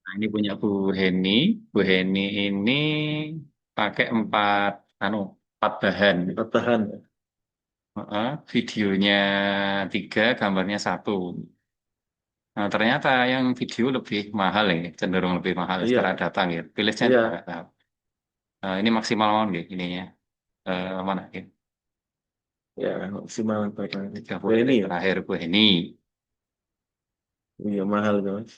Nah, ini punya Bu Heni. Bu Heni ini pakai empat bahan. Bertahan. Videonya tiga, gambarnya satu. Nah, ternyata yang video lebih mahal ya, cenderung lebih mahal secara Iya, datang ya. Pilihnya juga iya, nggak tahu. Ini maksimal mohon ya, ininya. Mana ya? ya maksimal berapa? 30 Ini detik ya, terakhir Bu Heni. iya mahal itu mas.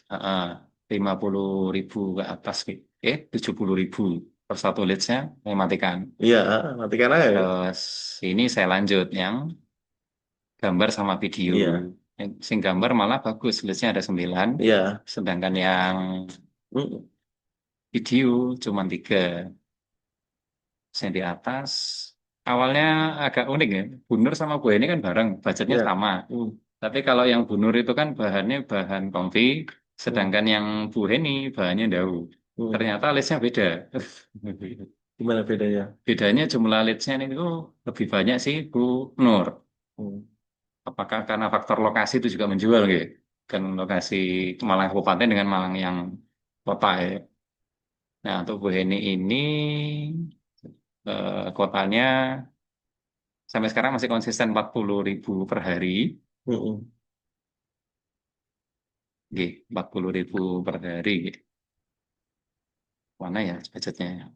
50.000 ke atas gitu. 70.000 per satu leadsnya, saya matikan. Iya, matikan aja ya. Terus ini saya lanjut yang gambar sama video. Iya, Sing gambar malah bagus, leadsnya ada 9, iya. sedangkan yang Mm, video cuma 3. Yang di atas awalnya agak unik ya. Bunur sama gue ini kan bareng, budgetnya iya. sama. Tapi kalau yang Bunur itu kan bahannya bahan comfy, Mm, sedangkan yang Bu Heni bahannya daun. mm. Ternyata leadsnya beda. Gimana bedanya? Bedanya jumlah leadsnya itu lebih banyak sih Bu Nur. Mm. Apakah karena faktor lokasi itu juga menjual gitu? Kan lokasi Malang Kabupaten dengan Malang yang kota ya. Nah untuk Bu Heni ini kotanya sampai sekarang masih konsisten 40.000 per hari. Mm-mm. 40.000 per hari. Mana ya budgetnya?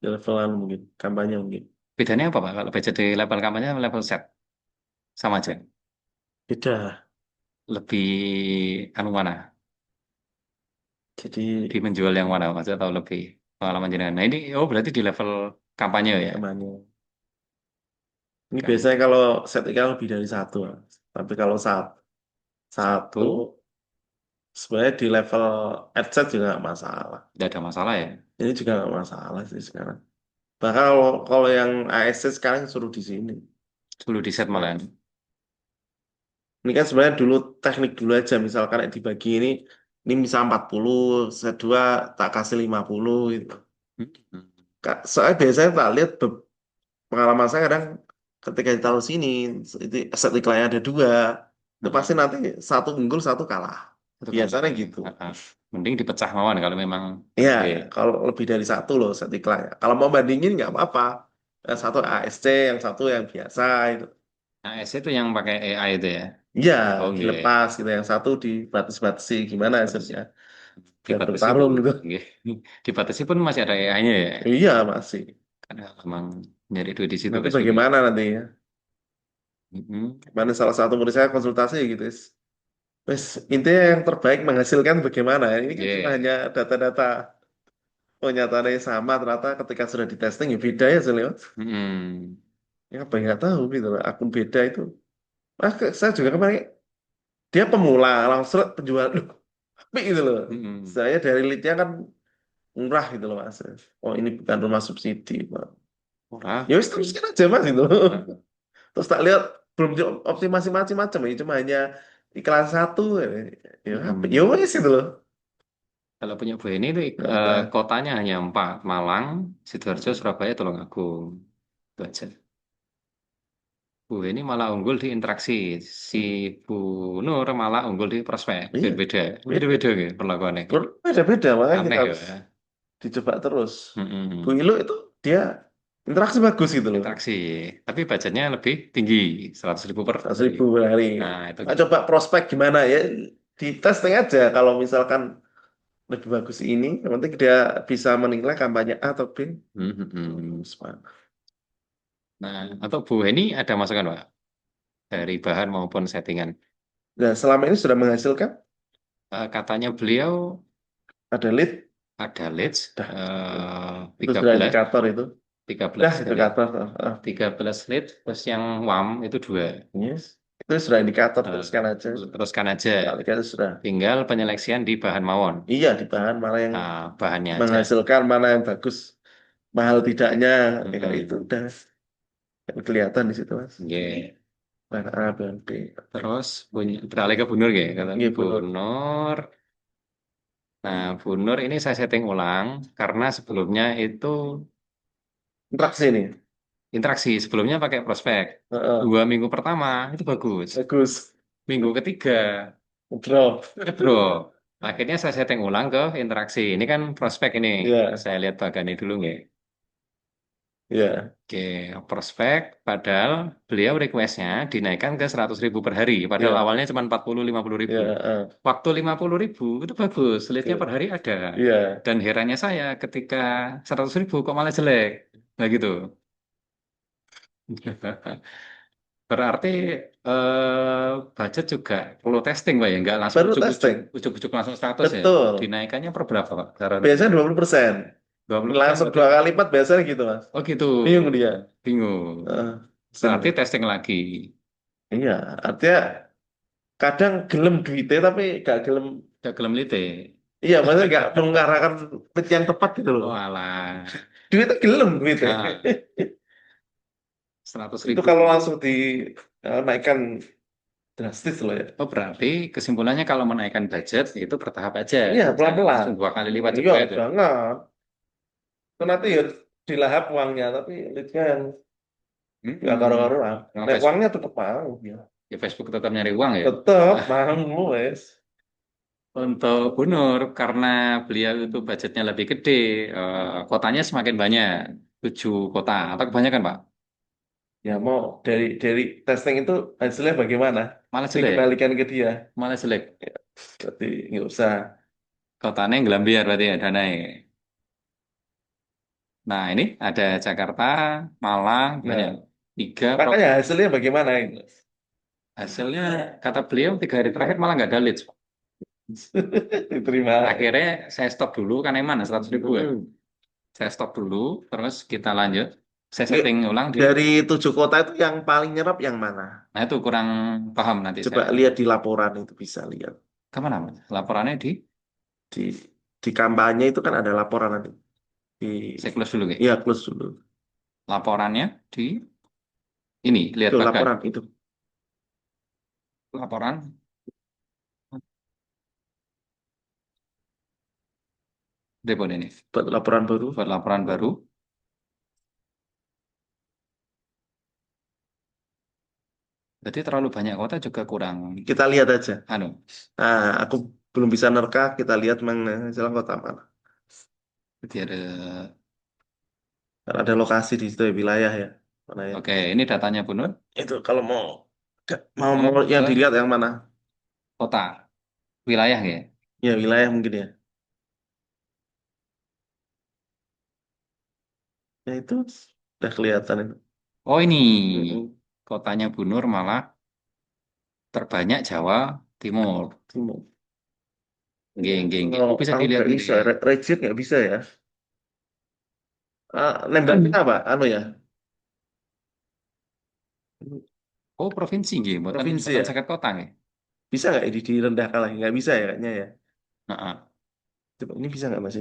Di levelan mungkin, kampanye mungkin. Bedanya apa Pak? Kalau budget di level kampanye sama level set? Sama aja. Beda. Lebih anu mana? Jadi Lebih menjual yang mana? Maksudnya tahu lebih pengalaman jenengan. Nah ini, oh berarti di level kampanye ya? kampanye. Ini Kan biasanya kalau set ikan lebih dari satu, Mas. Tapi kalau satu satu, sebenarnya di level adset juga nggak masalah. tidak ada masalah ya. Ini juga nggak masalah sih sekarang. Bahkan kalau yang ASC sekarang suruh di sini. Dulu di set malah. Sebenarnya. Ini kan sebenarnya dulu teknik dulu aja. Misalkan dibagi ini bisa 40, set 2 tak kasih 50 gitu. Soalnya biasanya tak lihat pengalaman saya kadang ketika ditaruh sini, itu set iklannya ada dua. Itu pasti nanti satu unggul, satu kalah. Itu kan Biasanya ya. gitu. Mending dipecah mawon kalau memang Iya, oke. kalau lebih dari satu loh set iklannya. Kalau mau bandingin nggak apa-apa. Yang satu ASC, yang satu yang biasa itu. AS itu yang pakai AI itu ya. Iya, Oh, nggih. dilepas gitu. Yang satu dibatas-batasi gimana Dibatasi. hasilnya. Biar Dibatasi Bu. bertarung gitu. Nggih. Dibatasi pun masih ada AI-nya ya. Iya, masih. Karena memang nyari duit di situ Nanti Facebook ya. bagaimana nantinya? Mm-mm. Mana salah satu murid saya konsultasi gitu. Wes, intinya yang terbaik menghasilkan bagaimana. Ini kan cuma Iya. hanya data-data penyataannya sama. Ternyata ketika sudah di testing ya beda ya hasilnya. Mm-mm. Ya apa yang nggak tahu gitu loh. Akun beda itu. Saya juga kemarin dia pemula langsung penjual. Loh, tapi gitu loh. Mm-mm. Saya dari leadnya kan murah gitu loh mas. Oh ini bukan rumah subsidi. Pak. Murah. Ya wis teruskan aja mas gitu. Nah, Terus tak lihat belum dioptimasi macam-macam ya. Cuma hanya iklan satu. Ya, ya mm-mm. wis gitu loh. Kalau punya Bu ini itu Nah, kotanya hanya 4. Malang, Sidoarjo, Surabaya, Tulungagung. Itu aja. Bu ini malah unggul di interaksi. Si Bu Nur malah unggul di prospek. iya, Beda-beda. beda. Beda-beda gitu perlakuannya. Gitu. Beda-beda, makanya kita Aneh harus ya. dicoba terus. Bu Mm-mm. Ilo itu dia interaksi bagus gitu loh. Interaksi. Tapi budgetnya lebih tinggi. 100.000 per 100.000 hari. per hari. Nah, itu Nah, gitu. coba prospek gimana ya? Di testing aja kalau misalkan lebih bagus ini, yang penting dia bisa menilai kampanye A atau B. Mm-mm. Semangat. Nah, atau Bu ini ada masukan Pak? Dari bahan maupun settingan. Nah, selama ini sudah menghasilkan, Katanya beliau ada lead, ada leads dah itu tiga sudah belas indikator itu. tiga Dah belas kali ya. indikator. 13 lead plus yang WAM itu 2. Yes. Itu sudah indikator, Eh, teruskan aja. Teruskan aja. Kali itu sudah. Tinggal penyeleksian di bahan mawon. Iya, di bahan mana yang Bahannya aja. menghasilkan, mana yang bagus, mahal tidaknya, ya kayak itu Mm-mm. udah kelihatan di situ mas. Nggih. Bahan A, bahan B. Terus beralih ke Bu Nur ya. Kata Iya Bu benar. Nur. Nah, Bu Nur ini saya setting ulang karena sebelumnya itu Interaksi nih. interaksi. Sebelumnya pakai prospek. Heeh. 2 minggu pertama itu bagus. Bagus. Minggu ketiga Drop. ngedrop. Akhirnya saya setting ulang ke interaksi. Ini kan prospek ini. Ya, Saya lihat bagian ini dulu nggak. ya, Oke, prospek. Padahal beliau requestnya dinaikkan ke 100.000 per hari. Padahal ya, awalnya cuma 40-50.000. ya. Waktu 50.000 itu bagus. Leadnya per Oke. hari ada. Iya. Dan herannya saya ketika 100.000 kok malah jelek. Nah gitu. Berarti budget juga perlu testing Pak ya. Nggak langsung Baru ujuk-ujuk, testing. ujuk-ujuk langsung 100 ya. Betul. Dinaikannya per berapa Pak? Caranya Biasanya 20%. 20% Langsung berarti. 2 kali lipat biasanya gitu, Mas. Oh gitu. Bingung dia. Bingung. Berarti Sen. testing lagi. Iya, artinya kadang gelem duitnya tapi gak gelem. Gak gelem lite. Iya, maksudnya gak mengarahkan pit yang tepat gitu loh. Oh alah. Duitnya gelem duitnya. Nah, 100 Itu ribu. kalau langsung dinaikkan drastis loh ya. Oh berarti kesimpulannya kalau menaikkan budget itu bertahap aja. Iya, Jangan pelan-pelan. langsung 2 kali lipat Iya, juga itu. jangan. Itu nanti ya dilahap uangnya, tapi leadnya yang gak Hmm. karu-karuan. Nah, Nek Facebook, uangnya tetap mau. Ya. ya Facebook tetap nyari uang ya. Tetap mau, wes. Untuk Bunur, karena beliau itu budgetnya lebih gede, kotanya semakin banyak, 7 kota, atau kebanyakan Pak? Ya mau dari testing itu hasilnya bagaimana? Malah jelek, Dikembalikan ke dia. malah jelek. Ya, berarti nggak usah. Kotanya yang Glambiar berarti ada naik. Nah ini ada Jakarta, Malang, banyak. Nah, 3 provinsi. makanya hasilnya bagaimana itu? Hasilnya, kata beliau 3 hari terakhir malah nggak ada leads. Diterima. Akhirnya saya stop dulu, karena yang mana 100.000 ya. Saya stop dulu, terus kita lanjut. Saya Oke, setting ulang di. dari 7 kota itu yang paling nyerap yang mana? Nah itu kurang paham nanti Coba saya. lihat di laporan itu bisa lihat. Kemana Mas? Laporannya di. Di di kampanye itu kan ada laporan nanti. Di Saya close dulu, Ki. Iya, close dulu. Laporannya di ini, lihat Itu bagan. laporan itu Laporan, depot ini. buat laporan baru. Buat laporan baru. Jadi terlalu banyak kota juga kurang. Kita lihat aja. Anu, Nah, aku belum bisa nerka. Kita lihat mana jalan kota mana. jadi ada. Karena ada lokasi di situ ya, wilayah ya. Mana ya? Oke, ini datanya Bu Nur. Itu kalau mau mau Mau mau yang ke dilihat yang mana? kota, wilayah ya. Ya wilayah mungkin ya. Ya itu udah kelihatan itu. Oh ini, Mm-mm. kotanya Bu Nur malah terbanyak Jawa Timur. Timur. Nggih, nggih, nggih. Oh, Oh, bisa aku dilihat nggak ini. bisa. Region nggak bisa ya. Nembaknya apa? Anu ya. Oh, provinsi nggih, mboten Provinsi mboten ya. saged kota nggih. Bisa nggak ini direndahkan lagi? Nggak bisa ya kayaknya ya. Heeh. Coba ini bisa nggak Mas?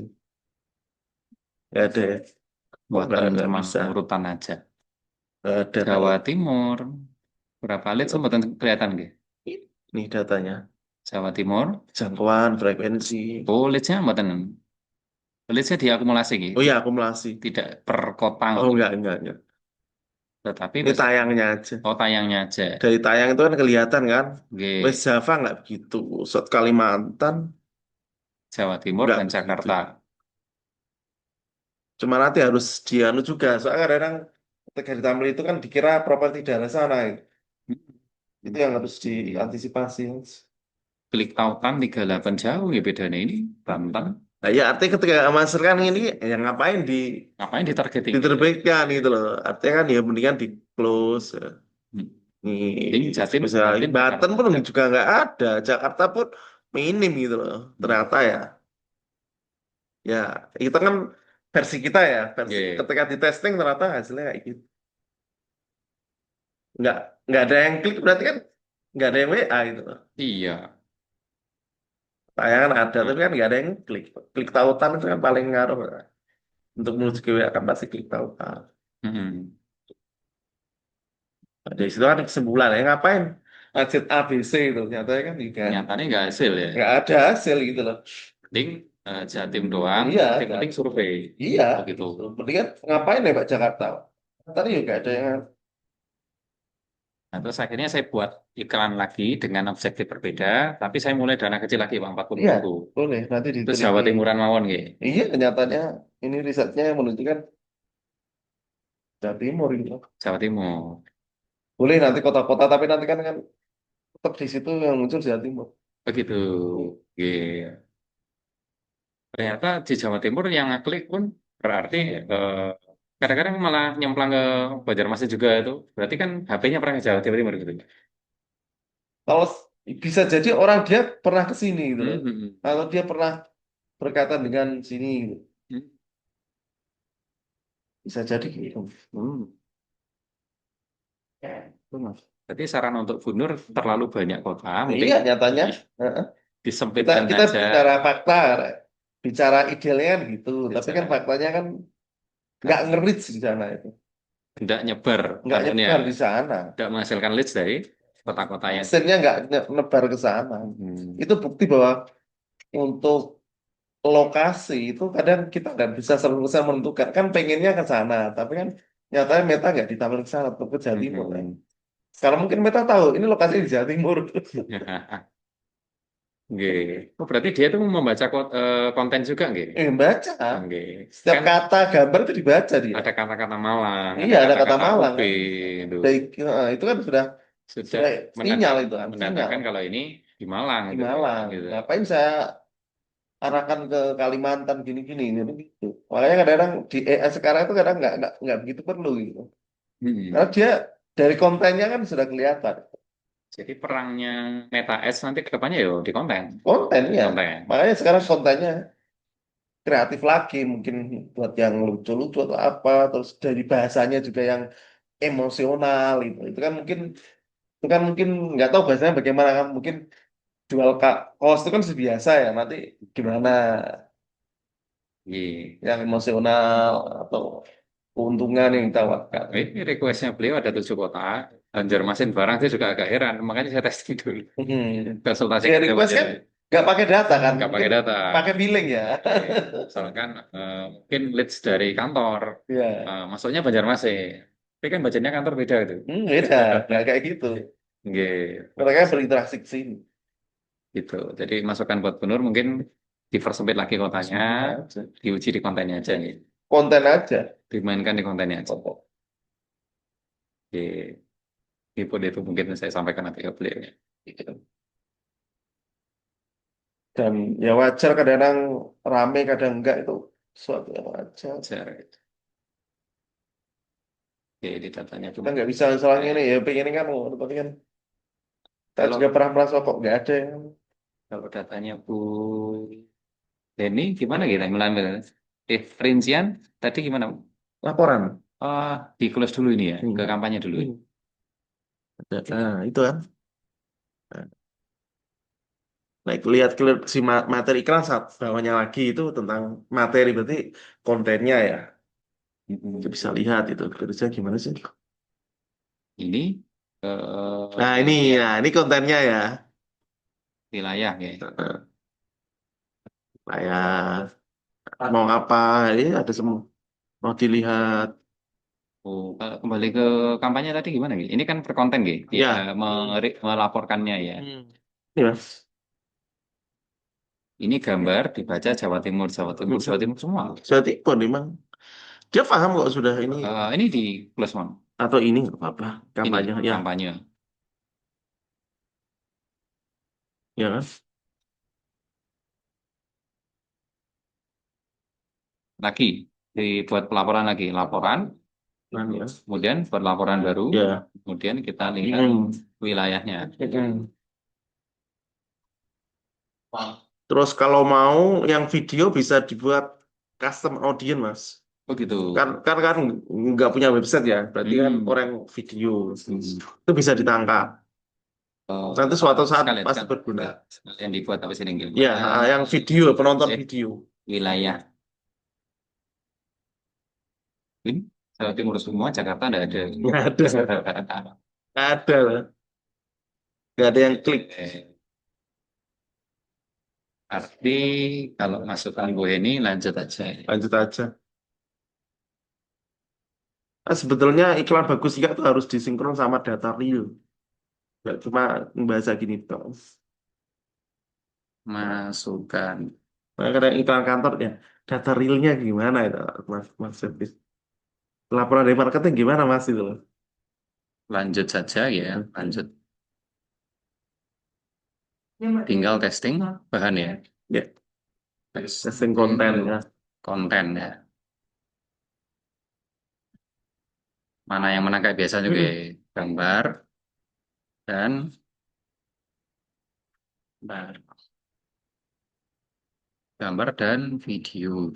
Nggak ada ya. Oh Mboten nggak cuma bisa. urutan aja. Nggak ada kalau Jawa Timur, berapa lead mboten kelihatan nggih. ini datanya. Jawa Timur, Jangkauan, frekuensi. oh leads-nya mboten. Leads-nya diakumulasi Oh gitu. ya akumulasi. Tidak per kota Oh ngoten. enggak. Tetapi Ini tayangnya aja. oh tayangnya aja. Dari tayang itu kan kelihatan kan. West Nggih, Java nggak begitu. South Kalimantan Jawa Timur nggak dan begitu. Jakarta. Cuma nanti harus dianu juga. Soalnya kadang ketika ditampil itu kan dikira properti daerah sana. Itu yang harus diantisipasi. Klik tautan 38 jauh ya bedanya ini. Banten. Nah, ya artinya ketika master kan ini yang ngapain Ngapain ditargeting gitu. diterbitkan gitu loh. Artinya kan ya mendingan di close. Ya. Hmm. Ini Nih, Jatim, bisa Jatim, Banten Jakarta. pun juga nggak ada, Jakarta pun minim gitu loh. Hmm. Ternyata ya, ya itu kan versi kita ya, versi Nggih. ketika di testing ternyata hasilnya kayak gitu. Nggak nggak ada yang klik berarti kan nggak ada yang WA gitu loh. Iya. Tayangan ada tapi kan nggak ada yang klik. Klik tautan itu kan paling ngaruh lah. Untuk menuju ke WA kan pasti klik tautan. Hmm. Nah, dari situ kan kesimpulan ya ngapain budget ABC itu nyatanya kan juga Nyatanya nggak hasil ya. nggak ada hasil gitu loh. Penting Jatim doang, Iya, yang penting survei. iya. Begitu. Berarti kan ngapain ya Pak Jakarta? tadi juga ada yang Nah, terus akhirnya saya buat iklan lagi dengan objektif berbeda, tapi saya mulai dana kecil lagi, Bang, 40 iya ribu. boleh nanti Terus Jawa diteliti. Timuran mawon, gitu. Iya kenyataannya ini risetnya yang menunjukkan Jawa Timur gitu. Jawa Timur. Boleh nanti kota-kota tapi nanti kan tetap di situ yang muncul Jawa Timur. Begitu. Gitu. Ternyata di Jawa Timur yang ngeklik pun berarti kadang-kadang malah nyemplang ke Banjarmasin juga itu. Berarti kan HP-nya pernah ke Jawa Timur gitu. Kalau bisa jadi orang dia pernah ke sini gitu loh. Hmm, hmm, hmm. Kalau dia pernah berkaitan dengan sini gitu. Hmm. Bisa jadi gitu. Hmm. Itu, Mas. Berarti saran untuk Bu Nur terlalu banyak kota, mungkin Iya nyatanya. Heeh. Kita disempitkan kita aja bicara fakta, bicara idealnya kan gitu. Tapi kan bicara faktanya kan nggak kan ngerit di sana itu, tidak nyebar nggak anunya, nyebar di sana. tidak menghasilkan leads dari kota-kota yang Hasilnya nggak nebar ke sana. hmm. Itu bukti bahwa untuk lokasi itu kadang kita nggak bisa 100% menentukan. Kan pengennya ke sana, tapi kan nyatanya Meta nggak ditampilkan ke sana, tetap ke Jawa Timur kan. Hmm. Sekarang mungkin Meta tahu ini lokasi di Jawa Timur. Nggih. Oh, berarti dia tuh membaca konten juga nggih? Baca. Nggih. Setiap Kan kata gambar itu dibaca dia. ada kata-kata Malang, Iya ada ada kata kata-kata Malang UP kan. itu. Itu kan sudah Sudah sudah sinyal itu kan, sinyal menandakan kalau ini di Malang di gitu. Malang. Gitu. Ngapain saya arahkan ke Kalimantan gini-gini gitu, gitu. Makanya kadang-kadang di AI sekarang itu kadang nggak begitu perlu gitu. Karena Hmm. dia dari kontennya kan sudah kelihatan. Jadi perangnya Meta Ads nanti ke depannya yo di konten. Kontennya. Konten. Makanya sekarang kontennya kreatif lagi, mungkin buat yang lucu-lucu atau apa, terus dari bahasanya juga yang emosional itu kan mungkin nggak tahu bahasanya bagaimana kan, mungkin jual kaos itu kan biasa ya, nanti gimana Iya. yang emosional atau keuntungan yang ditawarkan. Ini requestnya beliau ada 7 kota. Banjarmasin barang saya juga agak heran. Makanya saya testing dulu. Hmm. Konsultasi Si ke request kan Banjarmasin. nggak pakai data kan, Nggak mungkin pakai data. pakai billing ya. Oke. Misalkan mungkin leads dari kantor. Ya, Masuknya Banjarmasin. Tapi kan budgetnya kantor beda itu. beda, nggak kayak gitu. Nggih. Mereka berinteraksi ke sini. Gitu. Jadi masukan buat Bunur mungkin dipersempit lagi kotanya, diuji di kontennya aja nih. Konten aja. Dimainkan di kontennya aja. Pokok. Oke. Itu mungkin saya sampaikan nanti ke beliau. Dan ya wajar kadang-kadang rame, kadang enggak itu suatu yang wajar. Cara gitu. Oke, di datanya Kita cuma. nggak bisa soalnya ini ya pengen ini kan, tapi kan kita Kalau juga pernah merasa kok nggak ada yang kalau datanya Bu Denny gimana gitu melambil? Rincian tadi gimana? Bu? laporan. Di close dulu ini ya, ke Hmm. kampanye dulu. Hmm. Nah, itu kan. Nah, itu lihat si materi iklan saat bawahnya lagi itu tentang materi, berarti kontennya ya. Kita bisa lihat itu kerja gimana sih. Ini Nah, ini kontennya ya. wilayah ya. Nah, saya mau apa? Ini ada semua. Mau dilihat. Oh, kalau kembali ke kampanye tadi gimana gitu? Ini kan per konten gitu, ya, Ya. melaporkannya ya. Ini mas. Ini gambar dibaca Jawa Timur, Jawa Timur semua. Berarti pun memang dia paham kok sudah ini Ini di plus one. atau ini nggak apa-apa Ini kampanye ya, kampanye. ya kan? Lagi dibuat pelaporan lagi, laporan, Nah, ya. kemudian buat laporan baru, Ya. kemudian kita lihat wilayahnya. Terus kalau mau yang video bisa dibuat custom audience mas. Oh gitu. Kan nggak punya website ya, berarti kan Hmm. orang video itu bisa ditangkap. Nanti suatu saat Sekalian, pasti berguna. sekalian dibuat apa sih ini? Ya, yang video penonton Eh, video. wilayah. Ini Jawa Timur semua, Jakarta nggak ada. Nggak ada, nggak ada, lah. Nggak ada yang klik. Arti kalau masukan gue ini lanjut aja. Lanjut aja. Sebetulnya iklan bagus juga tuh harus disinkron sama data real. Nggak cuma bahasa gini toh. Masukkan. Nah, kadang iklan kantor ya, data realnya gimana itu, Mas Servis? Laporan dari marketing gimana Mas itu loh? Lanjut saja ya, Hmm. lanjut. Tinggal testing bahan ya. Ya, testing konten Testing ya. konten ya. Mana yang mana kayak biasa juga ya. Mm-mm. Gambar dan gambar, gambar dan video.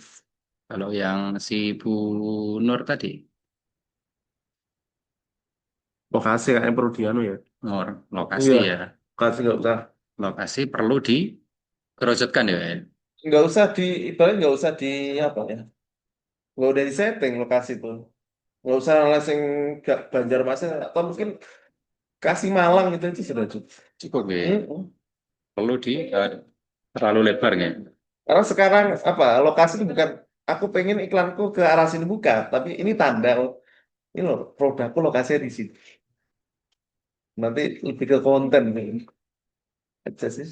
Kalau yang si Bu Nur tadi, Lokasi kayaknya perlu dianu ya. Nur, lokasi Iya, ya. lokasi nggak usah. Lokasi perlu dikerucutkan ya. Nggak usah di, ibaratnya nggak usah di apa ya? Nggak udah di setting lokasi tuh. Nggak usah langsung ke Banjarmasin atau mungkin kasih Malang gitu itu sudah cukup. Cukup ya. Mm-mm. Perlu terlalu lebar ya. Karena sekarang apa lokasi itu bukan aku pengen iklanku ke arah sini bukan, tapi ini tanda oh, ini loh produkku lokasinya di sini. Nanti lebih ke konten nih aja sih.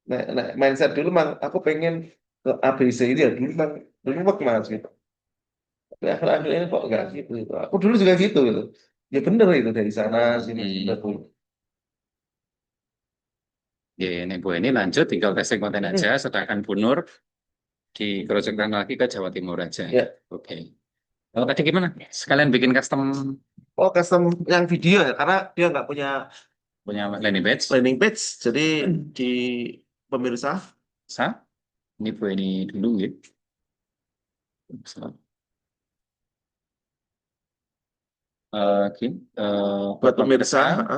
Nah, mindset dulu mang aku pengen ke ABC ini ya dulu waktu mas gitu. Tapi akhir-akhir ini kok enggak gitu, gitu. Aku dulu juga gitu gitu. Ya bener itu dari sana sini sudah Hmm. dulu. Ya, ini Bu ini lanjut tinggal testing konten aja, Hmm. sedangkan Bu Nur dikerucutkan lagi ke Jawa Timur aja. Ya. Oke. Kalau tadi gimana? Sekalian bikin custom Oh custom yang video ya karena dia nggak punya punya landing page. landing page. Jadi di pemirsa Bisa. Ini Bu ini dulu gitu. Bisa. Gini, buat buat pemirsa pemirsa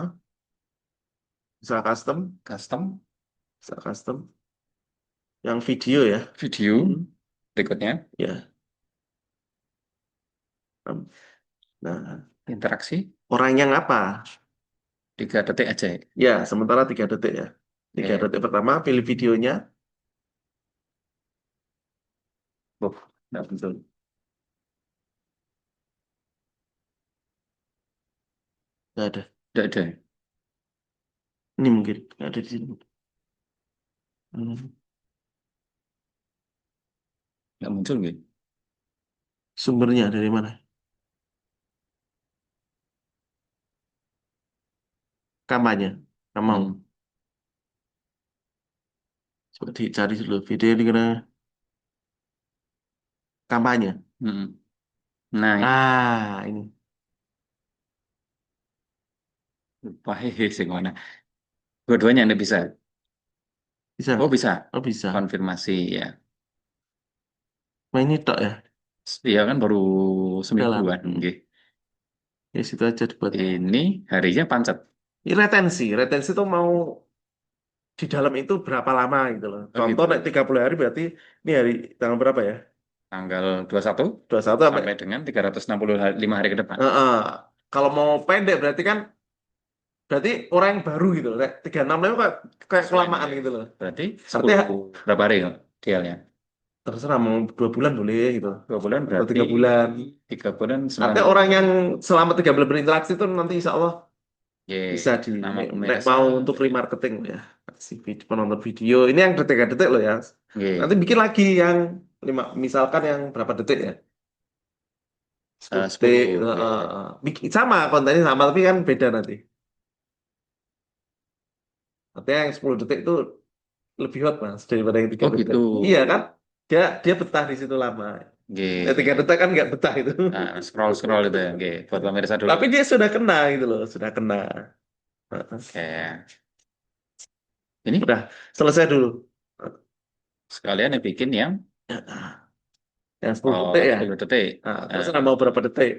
bisa custom, custom bisa custom yang video ya. video Hmm. berikutnya Ya. Nah, interaksi orang yang apa? 3 detik aja. Ya, sementara 3 detik ya. Tiga Oke. detik pertama pilih videonya. Oh, nggak betul. Nggak ada. Nggak ada. Ini mungkin nggak ada di sini. Hmm. Nggak muncul gitu. Sumbernya dari mana? Kampanye. Nggak mau. Hmm. Coba dicari dulu video di mana kampanye. Hmm. Nah, Ah, ini lupa hehe sih mana. Dua-duanya Anda bisa. Oh, bisa. bisa. Oh bisa. Konfirmasi ya. Nah ini tok ya. Iya kan baru Dalam. semingguan. Hmm. Oke. Ya situ aja dibuat. Ini harinya pancet. Ini retensi. Retensi itu mau di dalam itu berapa lama gitu loh. Oh Contoh nek gitu. 30 hari berarti ini hari tanggal berapa ya? Tanggal 21 21 sampai sampai dengan 365 hari ke depan. Kalau mau pendek berarti orang yang baru gitu loh. Kayak 36 itu kayak Sesuai kelamaan nih. gitu loh. Berarti Artinya 10 berapa hari idealnya? terserah mau 2 bulan boleh gitu. 2 bulan Atau berarti 3 bulan. 3 bulan 9 Artinya hari. orang yang selama 3 bulan berinteraksi itu nanti insya Allah bisa Ye, di nama nek pemirsa. mau untuk remarketing ya. Si penonton video. Ini yang detik-detik loh ya. Nanti Ye, bikin lagi yang misalkan yang berapa detik ya? 10 detik. 10. Sama kontennya sama tapi kan beda nanti. Artinya yang 10 detik itu lebih hot mas daripada yang tiga Oh detik. gitu. Iya kan? Dia dia betah di situ lama. Ye, 3 detik kan nggak betah itu. nah, scroll itu ya. Ye, buat pemirsa dulu. Tapi dia sudah kena gitu loh, sudah kena. Heeh. Oke. Ini Udah selesai dulu. sekalian yang bikin yang Yang 10 detik ya. 10 detik. Nah, terus Eh, mau berapa detik?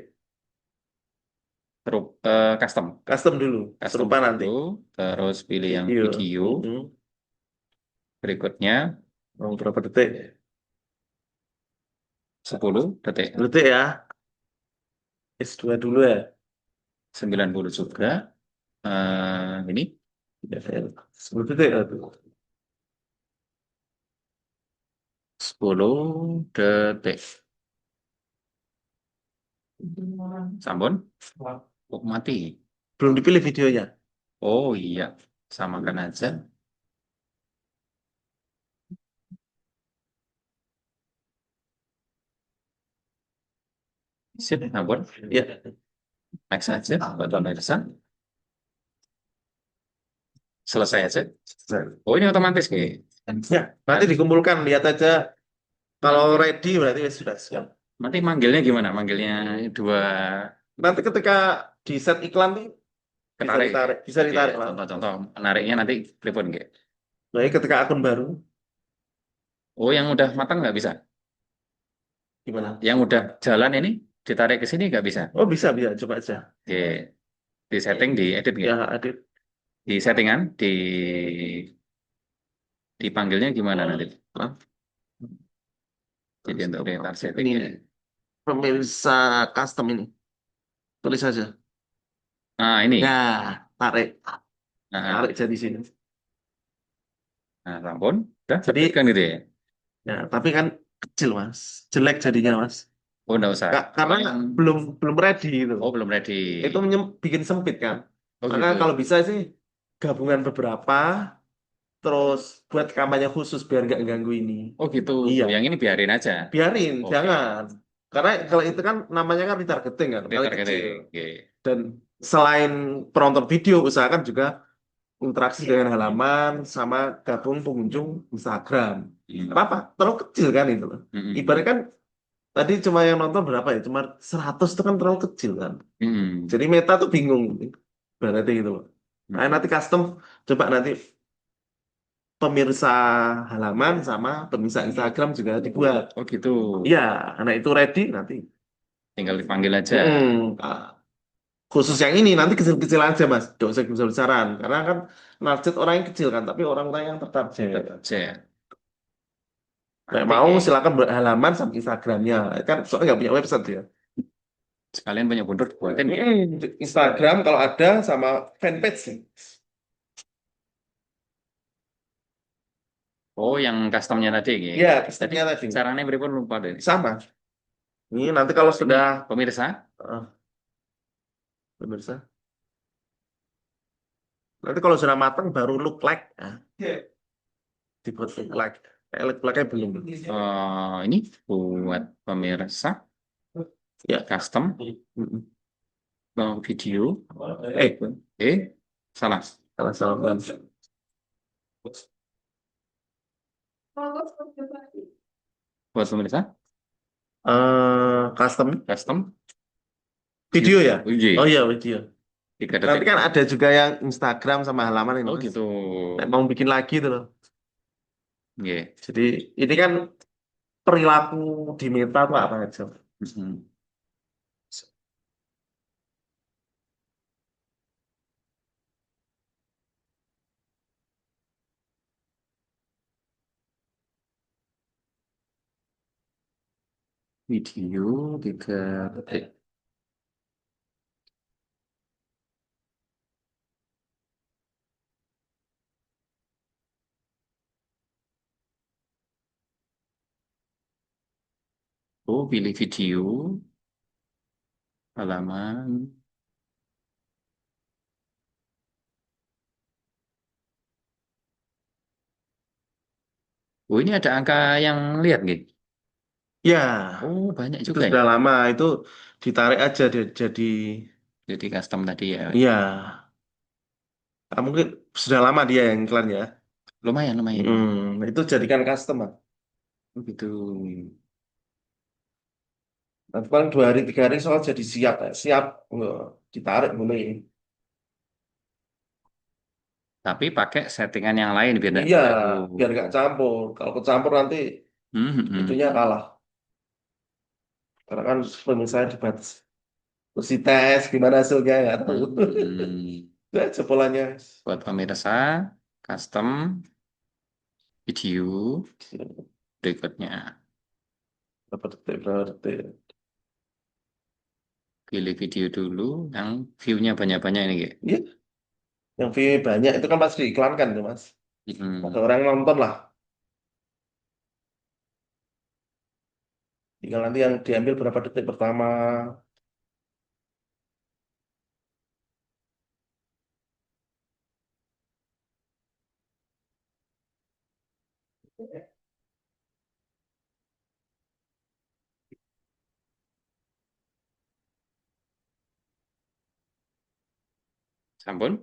custom. Custom dulu, Custom serupa dulu. nanti. Terus pilih yang Video. video. Mm-mm. Berikutnya Mau berapa detik? 10 detik. Detik ya. S2 dulu ya. 90 juga. Ini Ya, ya. 10 detik ya tuh. 10 detik. Sampun, kok mati? Belum dipilih videonya. Oh iya, samakan aja. Sip, sampun. Ya. Next aja, buat pemirsa. Selesai aja. Oh ini otomatis nih. Ya, nanti dikumpulkan, lihat aja. Kalau ready berarti sudah siap. Nanti manggilnya gimana? Manggilnya dua Nanti ketika di set iklan nih bisa ketarik. ditarik, bisa Oke, ditarik lah. contoh-contoh menariknya nanti telepon nggak? Jadi ketika akun baru, Oh yang udah matang nggak bisa? gimana? Yang udah jalan ini ditarik ke sini nggak bisa? Oh bisa, bisa. Coba aja. Oke, di setting, di edit nggak? Ya, Adit. Di settingan, dipanggilnya gimana nanti? Hah? Jadi untuk daftar setting. Ini pemirsa custom ini. Tulis saja. Nah Ya, ini. tarik. Nah, Tarik jadi sini. nah sampun. Udah, Jadi, kan gitu ya? ya, tapi kan kecil, Mas. Jelek jadinya, Mas. Oh nggak usah. Karena Oh, yang, belum belum ready gitu. oh belum ready. Itu bikin sempit kan. Oh Maka gitu. kalau bisa sih gabungan beberapa, terus buat kampanye khusus biar nggak ganggu ini. Oh gitu. Iya, Yang ini biarin aja. biarin, Oke. jangan. Karena kalau itu kan namanya kan retargeting kan, kali kecil. Retargeting. Oke. Dan selain penonton video, usahakan juga interaksi dengan halaman sama gabung pengunjung Instagram. Hmm. Kenapa? Terlalu kecil kan itu loh. Hmm. Ibaratnya kan tadi cuma yang nonton berapa ya? Cuma 100 itu kan terlalu kecil kan. Hmm. Jadi Meta tuh bingung. Berarti gitu loh. Nah, Hmm. nanti custom coba nanti pemirsa halaman sama pemirsa Instagram juga dibuat. Oh gitu. Iya, anak itu ready nanti. Tinggal dipanggil aja. Mm-mm. Ah, khusus yang ini nanti kecil-kecil aja mas, gak usah besar-besaran karena kan target orang yang kecil kan, tapi orang-orang yang tertarget. Tetap aja. Nah, Nanti mau silakan berhalaman sama Instagramnya kan soalnya nggak punya website ya. sekalian punya bundur buatin ya. Instagram kalau ada sama fanpage sih. Oh yang customnya tadi ya. Ya, Tadi customnya tadi caranya berapa lupa deh. sama. Ini nanti kalau Ini sudah pemirsa. pemirsa, nanti kalau sudah matang baru look like, nah, dibuat look like. Look like-nya belum. Ini buat pemirsa Ya. custom Mm-mm. video. Eh, Salah. salah salah. Buat pemirsa Custom custom video ya? oh iya Oh iya video. 3 detik. Nanti kan ada juga yang Instagram sama halaman ini Oh mas. gitu. Nah, mau bikin lagi tuh loh. Iya. Jadi ini kan perilaku di Meta tuh apa aja? Mhm. Video 3 detik. Oh, pilih video, halaman. Oh, ini ada angka yang lihat gitu. Ya, Oh, banyak itu juga ya. sudah lama itu ditarik aja dia jadi Jadi custom tadi ya. iya. Mungkin sudah lama dia yang iklan ya. Lumayan, lumayan. Itu jadikan custom Mas. Oh, gitu. Nanti paling 2 hari 3 hari soal jadi siap ya. Siap ditarik mulai. Tapi pakai settingan yang lain biar nggak Iya, ganggu. biar nggak campur. Kalau kecampur nanti Hmm, hmm, hmm. itunya kalah. Karena kan pemirsa dibatas. Terus tes gimana hasilnya nggak tahu. Hmm, hmm. Itu aja polanya. Buat pemirsa, custom video berikutnya. Berapa detik, berapa detik. Pilih video dulu yang view-nya banyak-banyak ini, Ge. Iya, yang view banyak itu kan pasti diiklankan tuh mas. Ada Hmm. orang yang nonton lah. Tinggal nanti yang diambil berapa detik pertama. Sampun?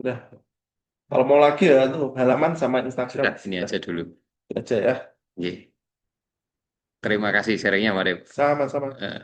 Udah. Kalau mau lagi ya tuh halaman sama Instagram. Sudah, ini Udah, aja dulu. itu aja ya. Nggih. Terima kasih sharingnya, Pak Rip. Sama-sama. Eh,